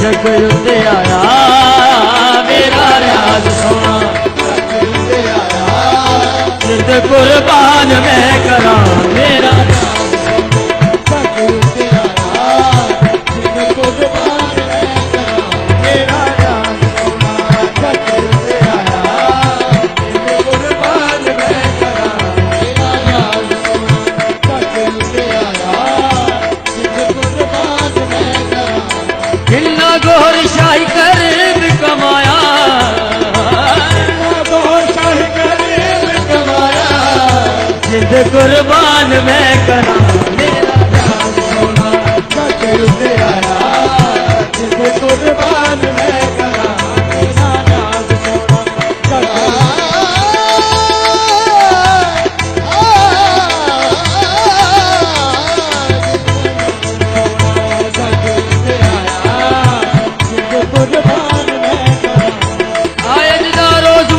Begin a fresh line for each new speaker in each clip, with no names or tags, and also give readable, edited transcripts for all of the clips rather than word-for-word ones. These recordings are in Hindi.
जग उत्ते आया मेरा राज सोना जिद कुर्बान मैं करा मेरा गोर शाही कर कमाया जिद कुर्बान मैं करा मेरा राज सोना जग उत्ते आया जिद कुर्बान मैं करा मेरा राज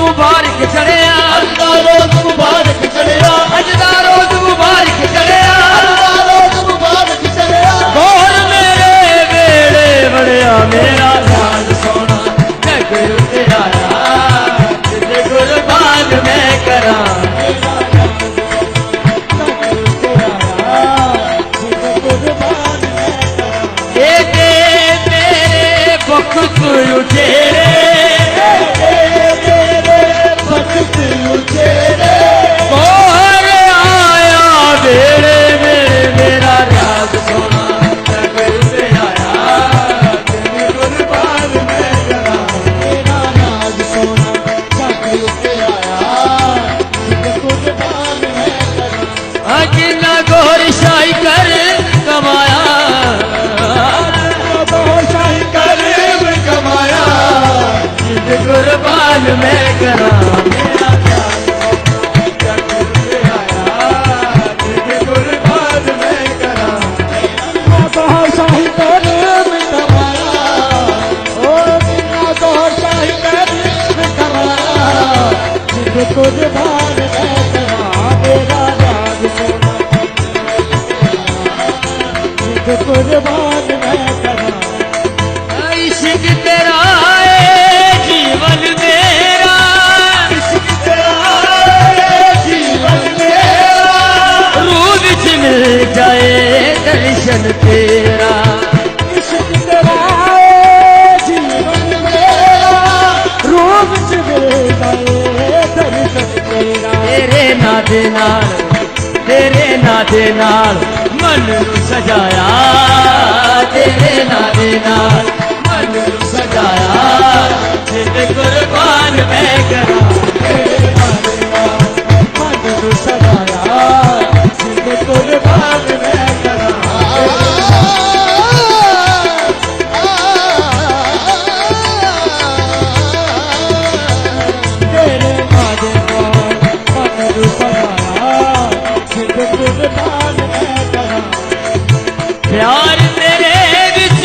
मुबारक चढ़िया रोज मुबारक चढ़िया अजदा रोज मुबारक चढ़िया रोज मुबारक चढ़िया गोर मेरे बेड़े बड़िया मेरा राज सोना जग उत्ते आया जिद कुर्बान मैं करा मेरे बख्त उठेरे गोर आया बेड़े मेरे मेरा राज सोना जग उत्ते आया जिद कुर्बान मैं करा मेरा राज सोना जग उत्ते आया जिद कुर्बान मैं करा किन्ना गोर शाही कर कमाया शाही कर कमाया जिद कुर्बान मैं करा कुर्बान मैं करा मेरा राज सोना कुर्बान मैं करा इश्क तेरा जीवन मेरा इश्क तेरा जीवन मेरा रूह विच मिल जाए दर्शन तेरा इश्क तेरा जीवन मेरा रूह विच मिल जाए तेरे नादे नाल मन सजाया तेरे नादे नाल मन सजाया जिद कुर्बान मैं करा तेरे नादे नाल मन सजाया जिद कुर्बान मैं करा प्यार तेरे विच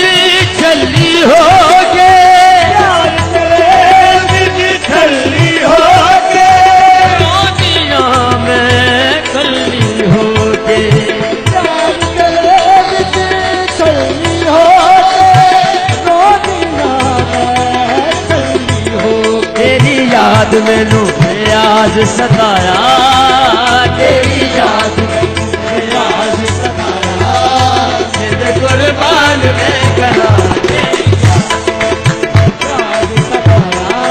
छली हो के प्यार तेरे विच छली हो के रोटियां मैं कली हो के प्यार तेरे विच छली हो के रोटियां मैं कली हो तेरी याद मैनू आज सताया तेरी याद आज सताया जिद कुर्बान मैं करा याद सताया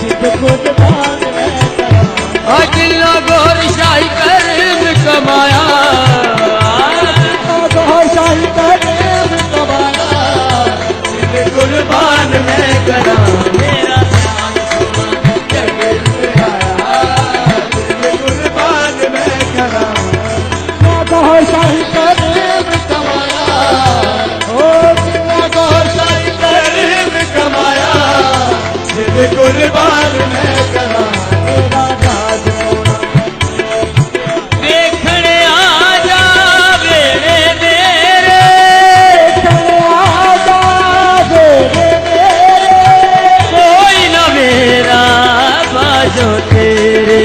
जिद कुर्बान मैं करा किला गोर शाही कर कमाया गोर शाही कर कमाया जिद कुर्बान मैं करा मेरा शाही कर कमाया ओ शाही कर कमाया जिद कुर्बान मैं करा मेरा राज सोना देखने आ जा मेरे मेरे देखने आ जा मेरे मेरे कोई ना मेरा बाजो तेरे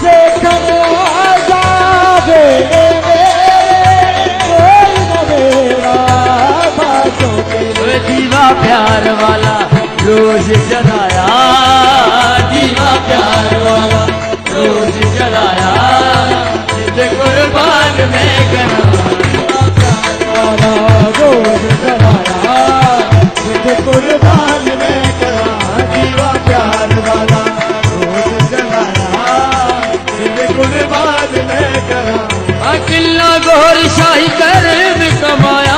देखने आ जा मेरे दीवा प्यार वाला रोज जलाया, दीवा प्यार वाला रोज जलाया, जिद कुर्बान मैं करा,
रोज जलाया, जिद कुर्बान मैं करा, दीवा प्यार वाला रोज जलाया, जिद कुर्बान मैं करा।
अकिल्ला गोर शाही कर कमाया,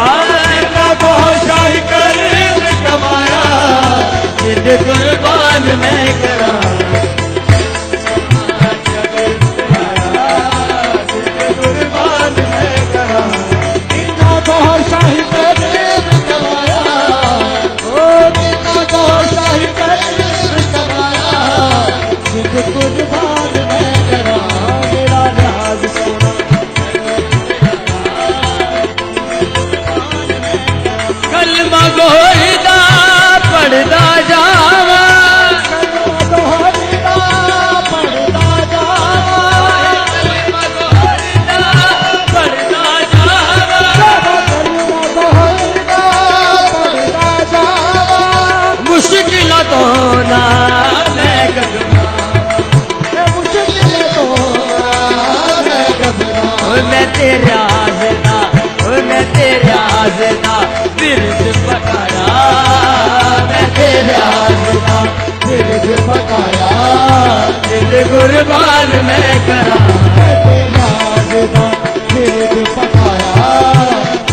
अकिल्ला गोर शाही कर कमाया,
जिद कुर्बान मैं करा, कलमा गोईदा पढ़दा जावा,
पढ़दा जावा,
कलमा गोईदा पढ़दा जावा,
पढ़दा जावा,
मुश्किल तो ना मैं कदमा,
मुश्किल तो मैं कदमा,
मैं तेरा आज़दा, मैं तेरा आज़दा बिरद पकाया, मैं तेरा आज़दा
बिरद पकाया,
दिल कुर्बान मैं करा,
तेरा आज़दा बिरद पकाया,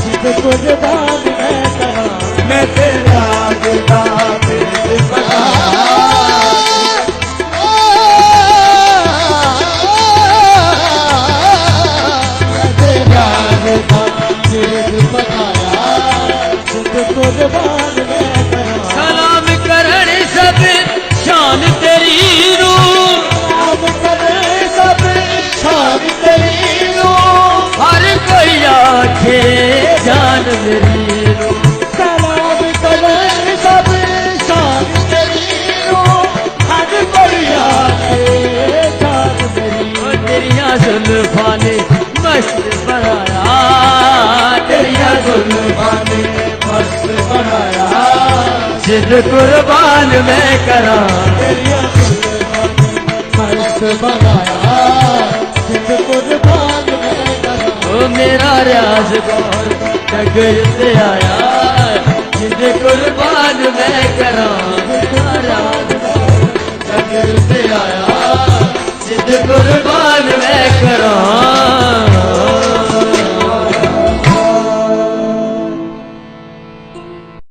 जिद कुर्बान मैं करा, मैं तेरा आज़दा बिरद पकाया, मैं तेरा आज़दा बिरद पकाया, जिद कुर्बान मैं करा।
सलाम करण सब शान तेरी रू,
सलाम करे सब शान तेरी रू,
हर कोई आखे जान मेरी रू,
सलाम करे सब शान तेरी रू, हर कोई आखे जान मेरी
ओ तेरिया जुल्फां ने मस्त बनाया, तेरिया जुल्फां ने
मस्त बनाया,
जिद कुर्बान मैं करा,
तेरिया कुर्बान मस्त बनाया, जिद कुर्बान मैं करा।
ओ मेरा रियाज गौर डगर से आया, जिद कुर्बान मैं करा, मेरा रियाज गौर डगर से आया, जिद कुर्बान मैं करा,